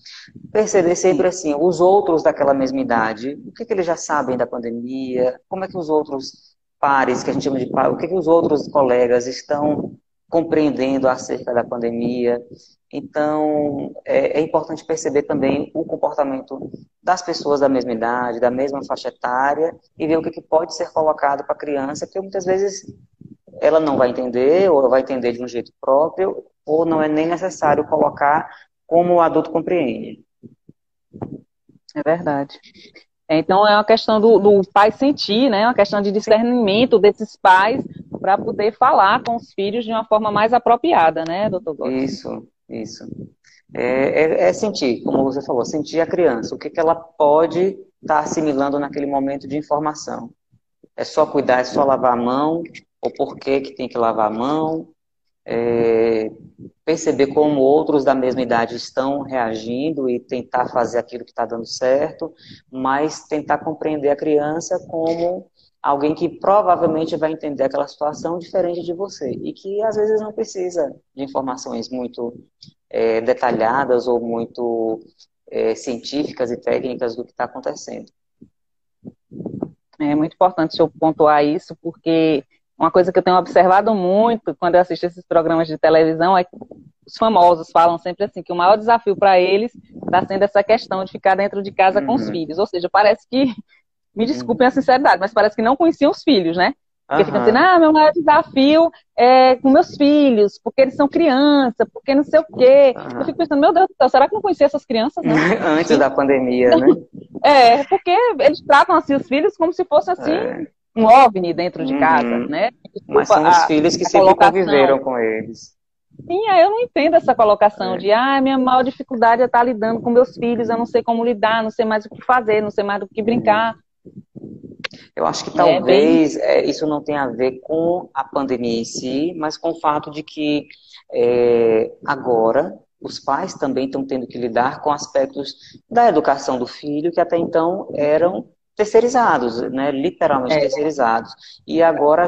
Perceber sempre assim, os outros daquela mesma idade, o que eles já sabem da pandemia, como é que os outros pares, que a gente chama de pares, o que os outros colegas estão compreendendo acerca da pandemia. Então, é importante perceber também o comportamento das pessoas da mesma idade, da mesma faixa etária, e ver o que pode ser colocado para a criança, porque muitas vezes ela não vai entender, ou vai entender de um jeito próprio, ou não é nem necessário colocar como o adulto compreende. É verdade. Então, é uma questão do pai sentir, né? Uma questão de discernimento desses pais para poder falar com os filhos de uma forma mais apropriada, né, doutor Godson? Isso. É sentir, como você falou, sentir a criança, o que ela pode estar assimilando naquele momento de informação. É só cuidar, é só lavar a mão, ou por que tem que lavar a mão, perceber como outros da mesma idade estão reagindo e tentar fazer aquilo que está dando certo, mas tentar compreender a criança como alguém que provavelmente vai entender aquela situação diferente de você e que às vezes não precisa de informações muito detalhadas ou muito científicas e técnicas do que está acontecendo. É muito importante o senhor pontuar isso, porque uma coisa que eu tenho observado muito quando eu assisto esses programas de televisão é que os famosos falam sempre assim, que o maior desafio para eles está sendo essa questão de ficar dentro de casa com os filhos. Ou seja, parece que, me desculpem a sinceridade, mas parece que não conheciam os filhos, né? Porque ficam dizendo, meu maior desafio é com meus filhos, porque eles são criança, porque não sei o quê. Eu fico pensando, meu Deus do céu, será que não conhecia essas crianças? Não? Antes da pandemia, né? Porque eles tratam assim os filhos como se fosse assim um OVNI dentro de casa, né? Desculpa, mas são os filhos que sempre conviveram com eles. Sim, eu não entendo essa colocação de minha maior dificuldade é estar lidando com meus filhos, eu não sei como lidar, não sei mais o que fazer, não sei mais do que brincar. Eu acho que talvez isso não tenha a ver com a pandemia em si, mas com o fato de que agora os pais também estão tendo que lidar com aspectos da educação do filho que até então eram terceirizados, né? Literalmente terceirizados. E agora a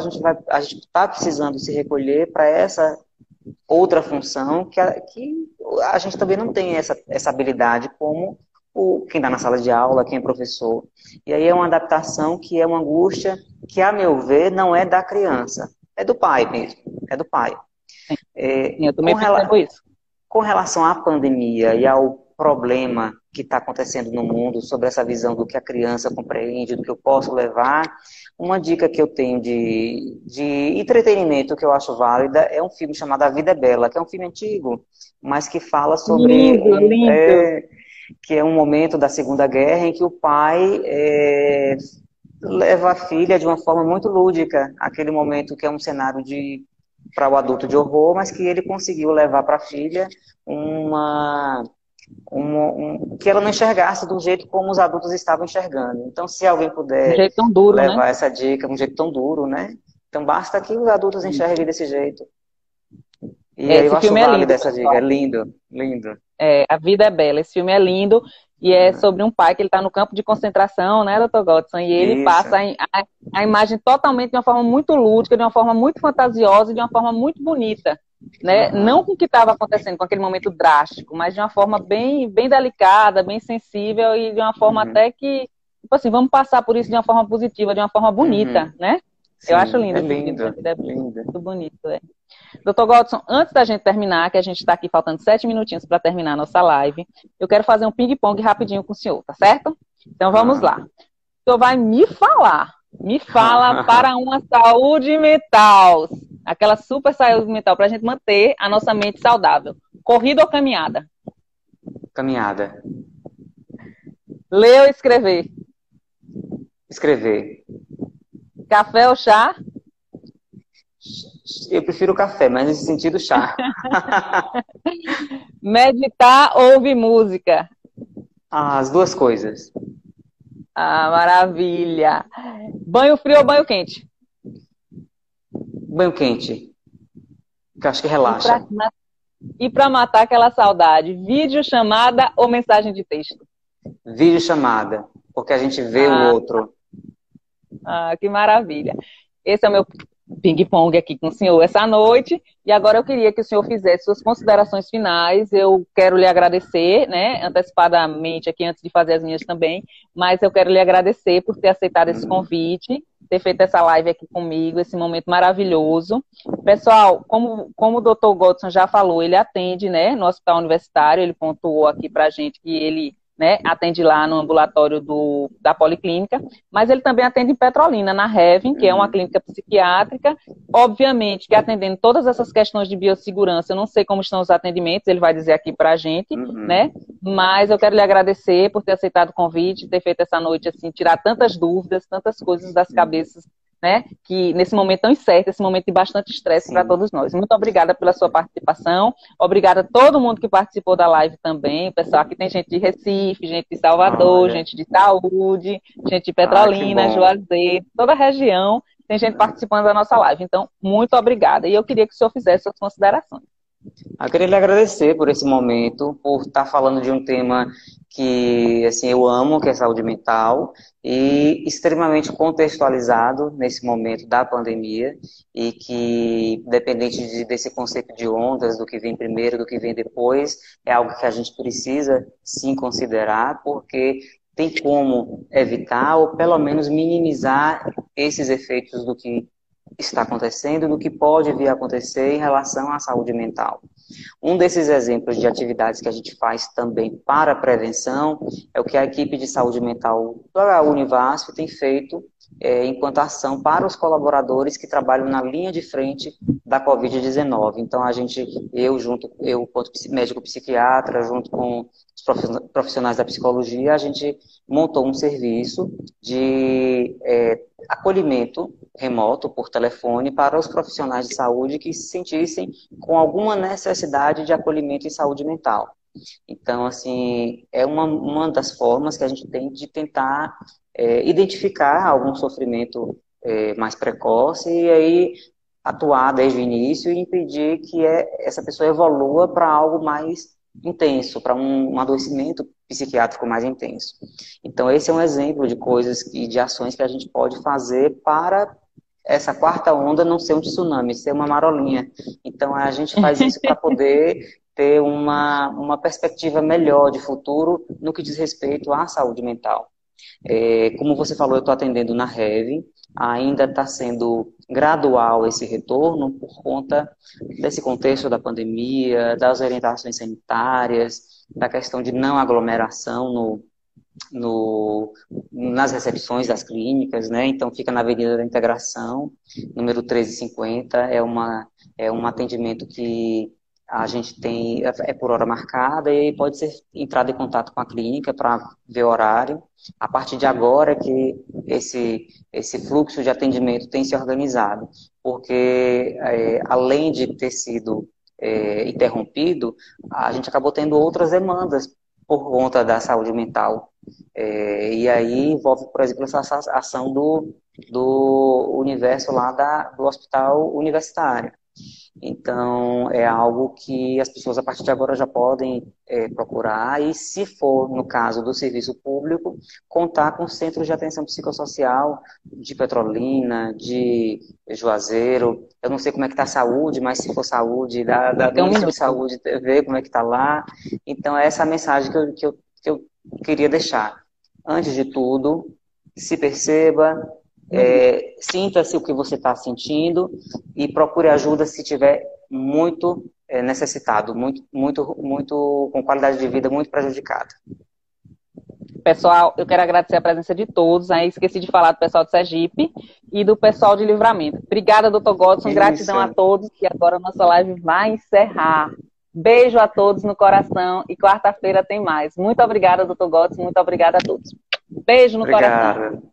gente está precisando se recolher para essa outra função que a gente também não tem essa habilidade como quem está na sala de aula, quem é professor. E aí é uma adaptação que é uma angústia que, a meu ver, não é da criança, é do pai mesmo, é do pai. Eu também percebo isso. Com relação à pandemia e ao problema que está acontecendo no mundo, sobre essa visão do que a criança compreende, do que eu posso levar, uma dica que eu tenho de entretenimento que eu acho válida é um filme chamado A Vida é Bela, que é um filme antigo, mas que fala sobre... Lindo. Que é um momento da Segunda Guerra em que o pai leva a filha de uma forma muito lúdica, aquele momento que é um cenário para o adulto de horror, mas que ele conseguiu levar para a filha que ela não enxergasse do jeito como os adultos estavam enxergando. Então, se alguém Um puder jeito tão duro, né? levar essa dica, um jeito tão duro, né? Então, basta que os adultos enxerguem desse jeito. E aí eu Esse acho filme é válida lindo, essa dica. É pessoal. lindo, lindo. A Vida é Bela. Esse filme é lindo e é Uhum. sobre um pai que ele está no campo de concentração, né, Dr. Godson? E ele Isso. passa a imagem totalmente de uma forma muito lúdica, de uma forma muito fantasiosa, de uma forma muito bonita, né? Não Uhum. com o que estava acontecendo, com aquele momento drástico, mas de uma forma bem, bem delicada, bem sensível e de uma forma Uhum. até que, tipo assim, vamos passar por isso de uma forma positiva, de uma forma bonita, Uhum. né? Eu acho Sim, lindo é esse filme, A lindo, Vida é lindo. muito bonito, é. Doutor Godson, antes da gente terminar, que a gente está aqui faltando 7 minutinhos para terminar a nossa live, eu quero fazer um ping-pong rapidinho com o senhor, tá certo? Então vamos Ah. lá. O senhor vai me fala para uma saúde mental, aquela super saúde mental, para a gente manter a nossa mente saudável. Corrida ou caminhada? Caminhada. Ler ou escrever? Escrever. Café ou chá? Eu prefiro café, mas nesse sentido chá. Meditar ou ouvir música? Ah, as duas coisas. Ah, maravilha. Banho frio ou banho quente? Banho quente, que eu acho que E para relaxa. matar aquela saudade, vídeo, chamada ou mensagem de texto? Vídeo chamada, porque a gente vê o Ah, outro. que maravilha. Esse é o meu ping-pong aqui com o senhor essa noite. E agora eu queria que o senhor fizesse suas considerações finais. Eu quero lhe agradecer, né, antecipadamente aqui, antes de fazer as minhas também, mas eu quero lhe agradecer por ter aceitado esse convite, ter feito essa live aqui comigo, esse momento maravilhoso. Pessoal, como o Dr. Godson já falou, ele atende, né, no Hospital Universitário, ele pontuou aqui pra gente que ele, né, atende lá no ambulatório da Policlínica, mas ele também atende em Petrolina, na Heaven, que é uma clínica psiquiátrica, obviamente que atendendo todas essas questões de biossegurança, eu não sei como estão os atendimentos, ele vai dizer aqui pra gente, né, mas eu quero lhe agradecer por ter aceitado o convite, ter feito essa noite, assim, tirar tantas dúvidas, tantas coisas das cabeças, né, que nesse momento tão incerto, esse momento de bastante estresse para Sim. todos nós. Muito obrigada pela sua participação, obrigada a todo mundo que participou da live também, pessoal, aqui tem gente de Recife, gente de Salvador, Olha, gente de Saúde, gente de que Petrolina, bom. Juazeiro, toda a região tem gente participando da nossa live. Então, muito obrigada. E eu queria que o senhor fizesse suas considerações. Eu queria lhe agradecer por esse momento, por estar falando de um tema que assim, eu amo, que é saúde mental, e extremamente contextualizado nesse momento da pandemia, e que, dependente desse conceito de ondas, do que vem primeiro, do que vem depois, é algo que a gente precisa sim considerar, porque tem como evitar, ou pelo menos minimizar esses efeitos do que está acontecendo, do que pode vir a acontecer em relação à saúde mental. Um desses exemplos de atividades que a gente faz também para a prevenção é o que a equipe de saúde mental da Univasf tem feito enquanto ação para os colaboradores que trabalham na linha de frente da Covid-19. Então, eu, quanto médico psiquiatra, junto com os profissionais da psicologia, a gente montou um serviço de acolhimento remoto, por telefone, para os profissionais de saúde que se sentissem com alguma necessidade de acolhimento em saúde mental. Então, assim, é uma das formas que a gente tem de tentar identificar algum sofrimento mais precoce e aí atuar desde o início e impedir que essa pessoa evolua para algo mais intenso, para um adoecimento psiquiátrico mais intenso. Então, esse é um exemplo de coisas e de ações que a gente pode fazer para essa quarta onda não ser um tsunami, ser uma marolinha. Então, a gente faz isso para poder ter uma perspectiva melhor de futuro no que diz respeito à saúde mental. Como você falou, eu estou atendendo na Heaven, ainda está sendo gradual esse retorno por conta desse contexto da pandemia, das orientações sanitárias, da questão de não aglomeração nas recepções das clínicas, né? Então fica na Avenida da Integração, número 1350, é um atendimento que a gente tem, por hora marcada, e aí pode ser entrado em contato com a clínica para ver o horário. A partir de agora é que esse fluxo de atendimento tem se organizado, porque além de ter sido interrompido, a gente acabou tendo outras demandas por conta da saúde mental. E aí envolve, por exemplo, essa ação do universo lá do hospital universitário. Então, é algo que as pessoas, a partir de agora, já podem procurar e, se for, no caso do serviço público, contar com centros de atenção psicossocial de Petrolina, de Juazeiro. Eu não sei como é que está a saúde, mas se for saúde, da Tem um Ministério de minuto. Saúde, ver como é que está lá. Então, é essa a mensagem que eu queria deixar. Antes de tudo, se perceba, sinta-se o que você está sentindo e procure ajuda se tiver muito necessitado, muito com qualidade de vida muito prejudicada. Pessoal, eu quero agradecer a presença de todos. Aí esqueci de falar do pessoal de Sergipe e do pessoal de Livramento. Obrigada, doutor Godson. Gratidão a todos. E agora a nossa live vai encerrar. Beijo a todos no coração e quarta-feira tem mais. Muito obrigada, doutor Godson. Muito obrigada a todos. Beijo no coração.